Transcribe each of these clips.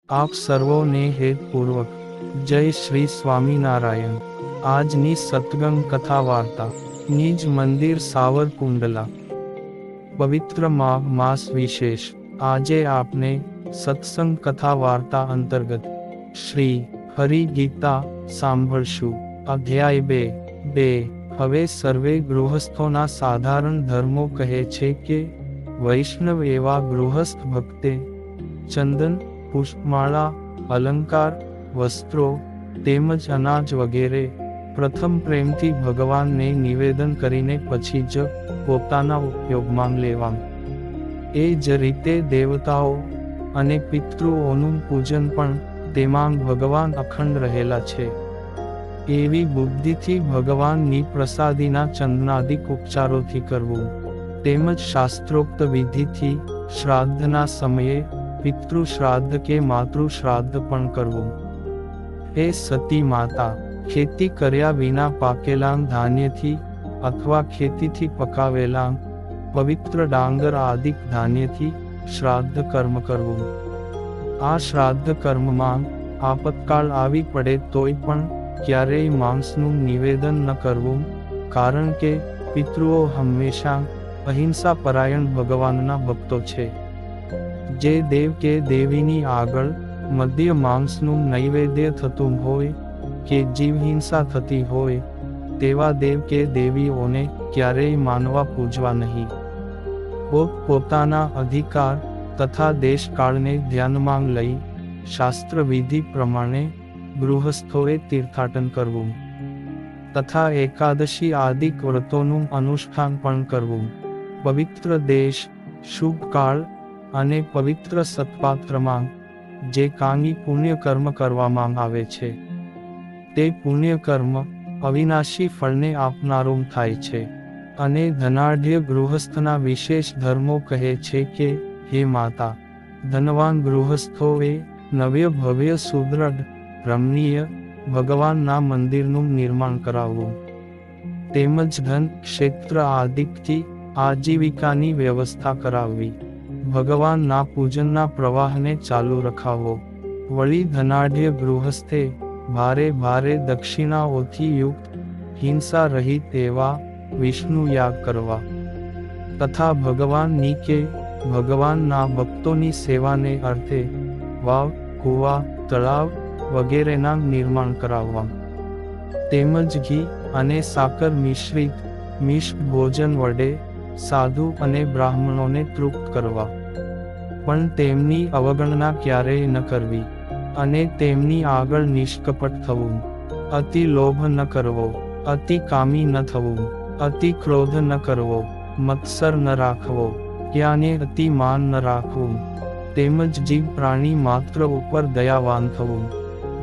આપ સર્વોને હેતપૂર્વક જય શ્રી સ્વામિનારાયણ। આજની સત્સંગ કથા વાર્તા નિજ મંદિર સાવરકુંડલા। પવિત્ર માસ વિશેષ। આજે આપને સત્સંગ કથા વાર્તા અંતર્ગત શ્રી હરિ ગીતા સાંભળશું। અધ્યાય 2। હવે સર્વે ગૃહસ્થોના સાધારણ ધર્મો કહે છે કે વૈષ્ણવ એવા ગૃહસ્થ ભક્તે ચંદન, પુષ્પમાળા, અલંકાર, વસ્ત્રો તેમજ અનાજ વગેરે પ્રથમ પ્રેમથી ભગવાનને નિવેદન કરીને પછી જ પોતાના ઉપયોગમાં લેવા। એ જ રીતે દેવતાઓ અને પિતૃઓનું પૂજન પણ તેમાં ભગવાન અખંડ રહેલા છે। એવી બુદ્ધિથી ભગવાનની પ્રસાદીના ચંદનાદિક ઉપચારોથી કરવું, તેમજ શાસ્ત્રોક્ત વિધિથી શ્રાદ્ધના સમયે પિતૃ શ્રાદ્ધ કે માતૃ શ્રાદ્ધ પણ કરવું। હે સતી માતા, ખેતી કર્યા વિના પાકેલા ધાન્યથી અથવા ખેતીથી પકાવેલા પવિત્ર ડાંગર આદિક ધાન્યથી શ્રાદ્ધ કર્મ કરવું। આ શ્રાદ્ધ કર્મમાં આપતકાળ આવી પડે તોય પણ ક્યારેય માંસનું નિવેદન ન કરવું, કારણ કે પિતૃઓ હંમેશા અહિંસા પરાયણ ભગવાનના ભક્તો છે। જે દેવ કે દેવીની આગળ મધ્ય માંસનું નૈવેદ્ય થતું હોય કે જીવહિંસા થતી હોય તેવા દેવ કે દેવીઓને ક્યારેય માનવા પૂજવા નહીં। પોતાના અધિકાર તથા દેશકાળને ધ્યાનમાં લઈ શાસ્ત્ર વિધિ પ્રમાણે ગૃહસ્થોએ તીર્થાટન કરવું તથા એકાદશી આદિક વ્રતોનું અનુષ્ઠાન પણ કરવું। પવિત્ર દેશ, શુભ કાળ અને પવિત્ર સત્પાત્રમાં જે કાંઈ પુણ્યકર્મ કરવામાં આવે છે તે પુણ્યકર્મ અવિનાશી ફળને આપનારું થાય છે। અને ધનાઢ્ય ગૃહસ્થના વિશેષ ધર્મો કહે છે કે હે માતા, ધનવાન ગૃહસ્થોએ નવ્ય ભવ્ય સુદૃઢ રમણીય ભગવાનના મંદિરનું નિર્માણ કરાવવું, તેમજ ધન ક્ષેત્ર આદિકથી આજીવિકાની વ્યવસ્થા કરાવવી, ભગવાનના પૂજનના પ્રવાહને ચાલુ રખાવો। વળી ધનાઢ્ય ગૃહસ્થે ભારે ભારે દક્ષિણાઓથી યુક્ત હિંસા રહિત એવા વિષ્ણુ યાગ કરવા તથા ભગવાનની કે ભગવાનના ભક્તોની સેવાને અર્થે વાવ, કૂવા, તળાવ વગેરેના નિર્માણ કરાવવા, તેમજ ઘી અને સાકર મિશ્રિત મિષ્ટ ભોજન વડે સાધુ અને બ્રાહ્મણોને તૃપ્ત કરવા, પણ તેમની અવગણના ક્યારેય ન કરવી, અને તેમની આગળ નિષ્કપટ થવું, અતિ લોભ ન કરવો, અતિ કામી ન થવું, અતિ ક્રોધ ન કરવો, મત્સર ન રાખવો, ક્યાંને અતિ માન ન રાખવું, તેમજ જીવ પ્રાણી માત્ર ઉપર દયાવાન થવું।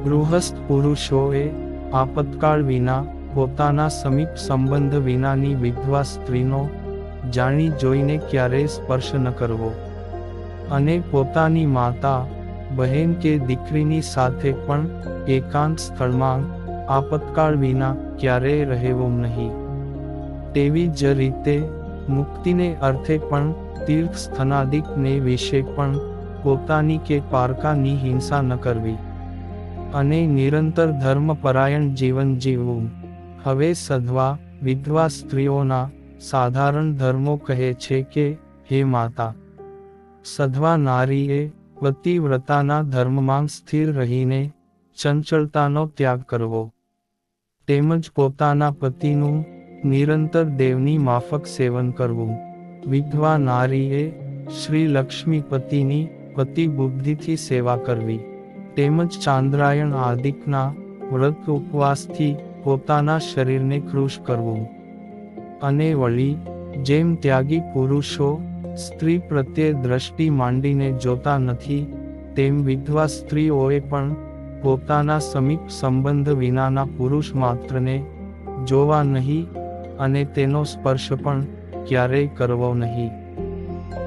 ગૃહસ્થ પુરુષોએ આપતકાળ વિના પોતાના સમીપ સંબંધ વિનાની વિધવા સ્ત્રીનો જાણી જોઈને ક્યારેય સ્પર્શ ન કરવો, અને પોતાની માતા, બહેન કે દીકરીની સાથે પણ એકાંત સ્થળમાં આપતકાળ વિના ક્યારેય રહેવું નહીં। તેવી જ રીતે મુક્તિને અર્થે પણ તીર્થ સ્થાનાદિકને વિશે પણ પોતાની કે પારકાની હિંસા ન કરવી, અને નિરંતર ધર્મપરાયણ જીવન જીવવું। હવે સધવા વિધવા સ્ત્રીઓના સાધારણ ધર્મો કહે છે કે હે માતા, સધવા નારીએ પતિવ્રતાના ધર્મમાં સ્થિર રહીને ચંચળતાનો ત્યાગ કરવો, તેમજ પોતાના પતિનું નિરંતર દેવની માફક સેવન કરવું। વિધવા નારીએ શ્રી લક્ષ્મીપતિની પતિ બુદ્ધિથી સેવા કરવી, તેમજ ચાંદ્રાયણ આદિકના વ્રત ઉપવાસથી પોતાના શરીરને કૃશ કરવું। અને વળી જેમ ત્યાગી પુરુષો સ્ત્રી પ્રત્યે દ્રષ્ટિ માંડીને જોતા નથી, તેમ વિધવા સ્ત્રીઓએ પણ પોતાના સમીપ સંબંધ વિનાના પુરુષ માત્રને જોવા નહીં, અને તેનો સ્પર્શ પણ ક્યારેય કરવો નહીં।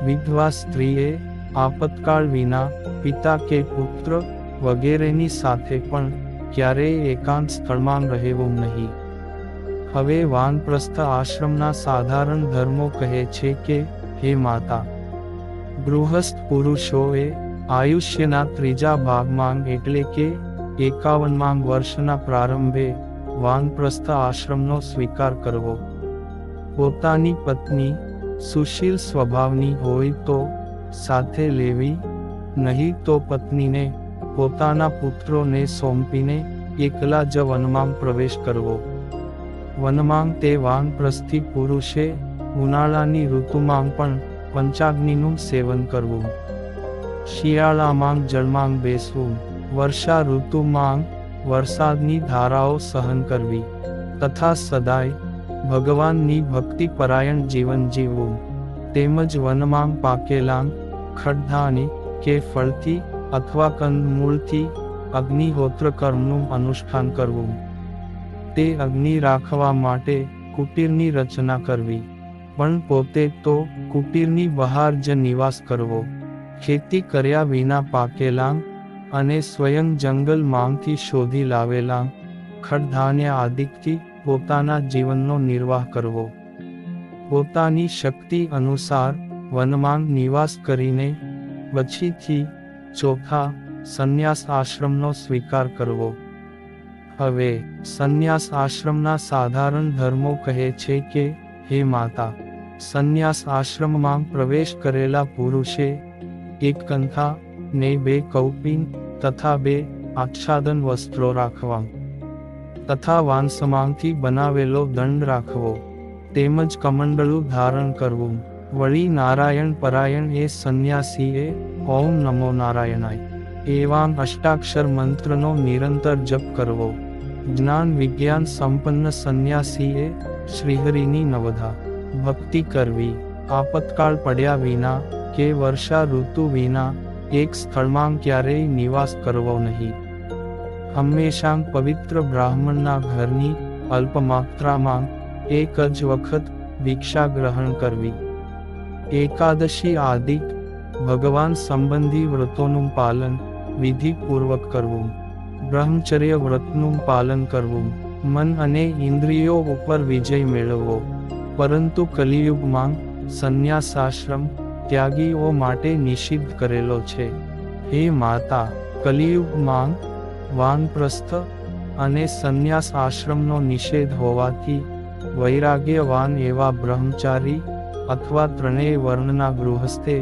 વિધવા સ્ત્રીએ આપતકાળ વિના પિતા કે પુત્ર વગેરેની સાથે પણ ક્યારેય એકાંત સ્થળમાં રહેવું નહીં। હવે વાનપ્રસ્થ આશ્રમના સાધારણ ધર્મો કહે છે કે હે માતા, ગૃહસ્થ પુરુષોએ આયુષ્યના ત્રીજા ભાગમાં એટલે કે 51માં વર્ષના પ્રારંભે વાનપ્રસ્થ આશ્રમનો સ્વીકાર કરવો. પોતાની પત્ની સુશીલ સ્વભાવની હોય તો સાથે લેવી, નહીં તો પત્નીને પોતાના પુત્રોને સોંપીને એકલા જ વનમાં પ્રવેશ કરવો. વનમાં તે વાનપ્રસ્થી પુરુષે ઉનાળાની ઋતુમાં પણ પંચાગ્નિનું સેવન કરવું. શિયાળામાં જળમાં બેસવું. વર્ષા ઋતુમાં વરસાદની ધારાઓ સહન કરવી તથા સદાય ભગવાનની ભક્તિપરાયણ જીવન જીવવું. તેમજ વનમાં પાકેલા ખડધાની કે ફળથી અથવા કંદમૂળથી અગ્નિહોત્ર કર્મનું અનુષ્ઠાન કરવું. તે અગ્નિ રાખવા માટે કુટીરની રચના કરવી, પણ પોતે તો કુટીરની બહાર જ નિવાસ કરવો. ખેતી કર્યા વિના પાકેલા અને સ્વયં જંગલમાંથી શોધી લાવેલા ખડધાન્ય આદિકથી પોતાના જીવનનો નિર્વાહ કરવો. પોતાની શક્તિ અનુસાર વનમાં નિવાસ કરીને પછીથી ચોથા સંન્યાસ આશ્રમનો સ્વીકાર કરવો. હવે સંન્યાસ આશ્રમના સાધારણ ધર્મો કહે છે કે, હે માતા, સંન્યાસ આશ્રમમાં પ્રવેશ કરેલા પુરુષે એક કંથા ને 2 કૌપીન તથા 2 આચ્છાદન વસ્ત્રો રાખવા તથા વાંસમાંથી બનાવેલો દંડ રાખવો, તેમજ કમંડલું ધારણ કરવું. વળી નારાયણ પરાયણ એ સંન્યાસીએ ઓમ નમો નારાયણાય એવા અષ્ટાક્ષર મંત્રનો નિરંતર જપ કરવો. જ્ઞાન વિજ્ઞાન સંપન્ન સંન્યાસીએ શ્રીહરિની નવધા ભક્તિ કરવી. આપતકાળ પડ્યા વિના કે વર્ષા ઋતુ વિના એક સ્થળમાં ક્યારેય નિવાસ કરવો નહીં. હંમેશા પવિત્ર બ્રાહ્મણના ઘરની અલ્પમાત્રામાં એક જ વખત ભિક્ષા ગ્રહણ કરવી. એકાદશી આદિ ભગવાન સંબંધી વ્રતોનું પાલન વિધિપૂર્વક કરવું. બ્રહ્મચર્ય વ્રતનું પાલન કરવું. મન અને ઇન્દ્રિયો ઉપર વિજય મેળવવો. પરંતુ કલિયુગમાં સંન્યાસાશ્રમ ત્યાગીઓ માટે નિષિદ્ધ કરેલો છે. હે માતા, કલિયુગમાં વાનપ્રસ્થ અને સંન્યાસ આશ્રમનો નિષેધ હોવાથી વૈરાગ્યવાન એવા બ્રહ્મચારી અથવા ત્રણેય વર્ણના ગૃહસ્થે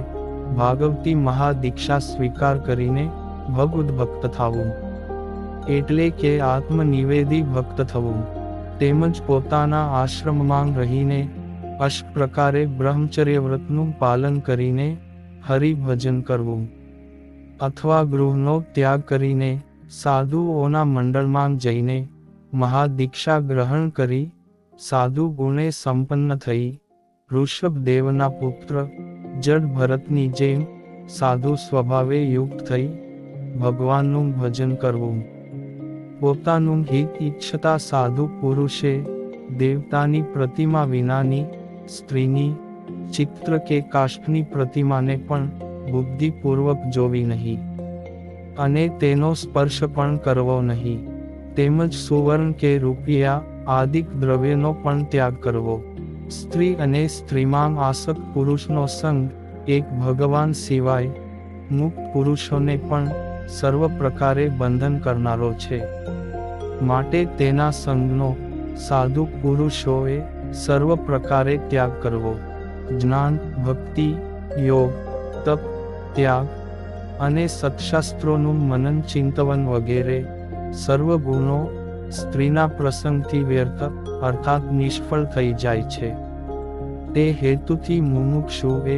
ભાગવતી મહાદીક્ષા સ્વીકાર કરીને ભગવદ ભક્ત થવું, એટલે કે આત્મનિવેદી ભક્ત થવું. તેમજ પોતાના આશ્રમમાં રહીને અષ્ટ પ્રકારે બ્રહ્મચર્ય વ્રતનું પાલન કરીને હરિભજન કરવું, અથવા ગૃહનો ત્યાગ કરીને સાધુઓના મંડળમાં જઈને મહાદીક્ષા ગ્રહણ કરી સાધુ ગુણે સંપન્ન થઈ ઋષભદેવના પુત્ર જડ ભરતની જેમ સાધુ સ્વભાવે યુક્ત થઈ ભગવાનનું ભજન કરવું. પોતાનું હિત ઈચ્છતા સાધુ પુરુષે દેવતાની પ્રતિમા વિનાની સ્ત્રીની ચિત્ર કે કાષ્ઠની પ્રતિમાને પણ બુદ્ધિપૂર્વક જોવી નહીં અને તેનો સ્પર્શ પણ કરવો નહીં. તેમજ સુવર્ણ કે રૂપિયા આદિક દ્રવ્યનો પણ ત્યાગ કરવો. સ્ત્રી અને સ્ત્રીમાં આસક્ત પુરુષનો સંગ એક ભગવાન સિવાય મુક્ત પુરુષોને પણ સર્વ પ્રકારે બંધન કરનારો છે. માટે તેના સંગનો સાધુ પુરુષોએ સર્વ પ્રકારે ત્યાગ કરવો. જ્ઞાન, ભક્તિ, યોગ, તપ, ત્યાગ અને સત્શાસ્ત્રોનું મનન ચિંતવન વગેરે સર્વ ગુણો સ્ત્રીના પ્રસંગથી વ્યર્થ અર્થાત નિષ્ફળ થઈ જાય છે. તે હેતુથી મુમુક્ષુએ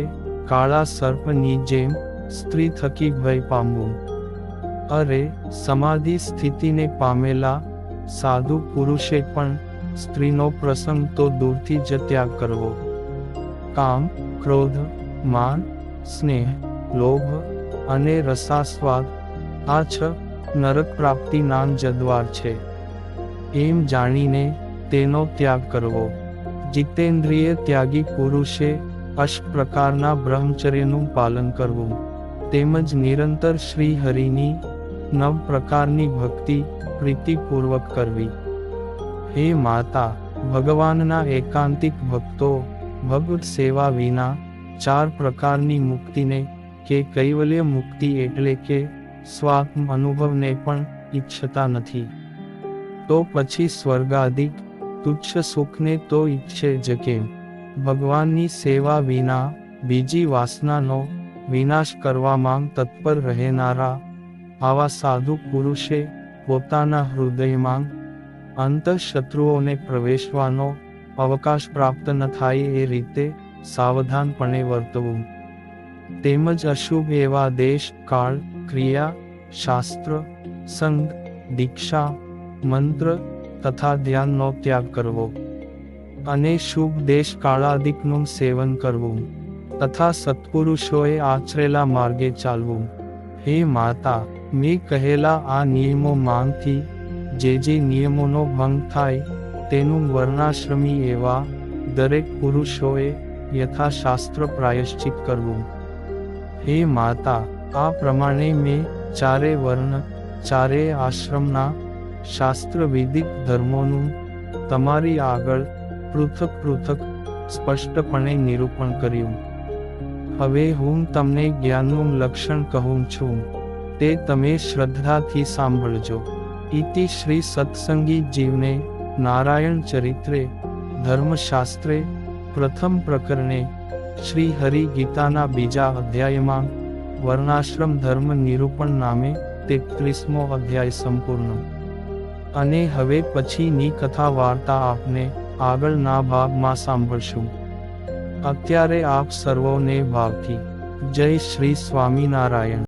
કાળા સર્પની જેમ સ્ત્રી થકી ભય પામવું. અરે, સમાધિ સ્થિતિને પામેલા સાધુ પુરુષે પણ સ્ત્રીનો પ્રસંગ તો દૂરથી જ ત્યાગ કરવો. કામ, ક્રોધ, માન, સ્નેહ, લોભ અને રસાસ્વાદ આ 6 નરક પ્રાપ્તિના જ દ્વાર છે એમ જાણીને તેનો ત્યાગ કરવો. જીતેન્દ્રિય ત્યાગી પુરુષે અષ્ટ પ્રકારના બ્રહ્મચર્યનું પાલન કરવું, તેમજ નિરંતર શ્રી હરિની 9 પ્રકારની ભક્તિ પ્રીતિપૂર્વક કરવી. હે માતા, ભગવાનના એકાંતિક ભક્તો ભગવત સેવા વિના 4 પ્રકારની મુક્તિને કે કૈવલ્ય મુક્તિ એટલે કે સ્વાત્મ અનુભવને પણ ઈચ્છતા નથી, તો પછી સ્વર્ગાદિક તુચ્છ સુખને તો ઈચ્છે જ કેમ? ભગવાનની સેવા વિના બીજી વાસનાનો વિનાશ કરવામાં તત્પર રહેનારા આવા સાધુ પુરુષે પોતાના હૃદયમાં અંતઃશત્રુઓને પ્રવેશવાનો અવકાશ પ્રાપ્ત ન થાય એ રીતે સાવધાનપણે વર્તવું, તેમજ અશુભ એવા દેશ, કાળ, ક્રિયા, શાસ્ત્ર, સંગ, દીક્ષા, મંત્ર તથા ધ્યાનનો ત્યાગ કરવો અને શુભ દેશ કાળાદિકનું સેવન કરવું તથા સત્પુરુષોએ આચરેલા માર્ગે ચાલવું. હે માતા, મેં કહેલા આ નિયમો માંગથી જે નિયમોનો ભંગ થાય તેનું વર્ણાશ્રમી એવા દરેક પુરુષોએ યથાશાસ્ત્ર પ્રાયશ્ચિત કરવું. હે માતા, આ પ્રમાણે મેં ચારે વર્ણ, ચારે આશ્રમના શાસ્ત્ર વિધિક ધર્મોનું તમારી આગળ પૃથક પૃથક સ્પષ્ટપણે નિરૂપણ કર્યું. હવે હું તમને જ્ઞાનનું લક્ષણ કહું છું, તે તમે શ્રદ્ધાથી સાંભળજો. ઇતિ શ્રી સત્સંગી જીવને નારાયણ ચરિત્રે ધર્મશાસ્ત્રે પ્રથમ પ્રકરણે શ્રી હરિ ગીતાના બીજા અધ્યાયમાં વર્ણાશ્રમ ધર્મ નિરૂપણ નામે 33મો અધ્યાય સંપૂર્ણ. અને હવે પછીની કથા વાર્તા આપને આગળના ભાગમાં સાંભળશું. અત્યારે આપ સર્વોને ભાવથી જય શ્રી સ્વામિનારાયણ.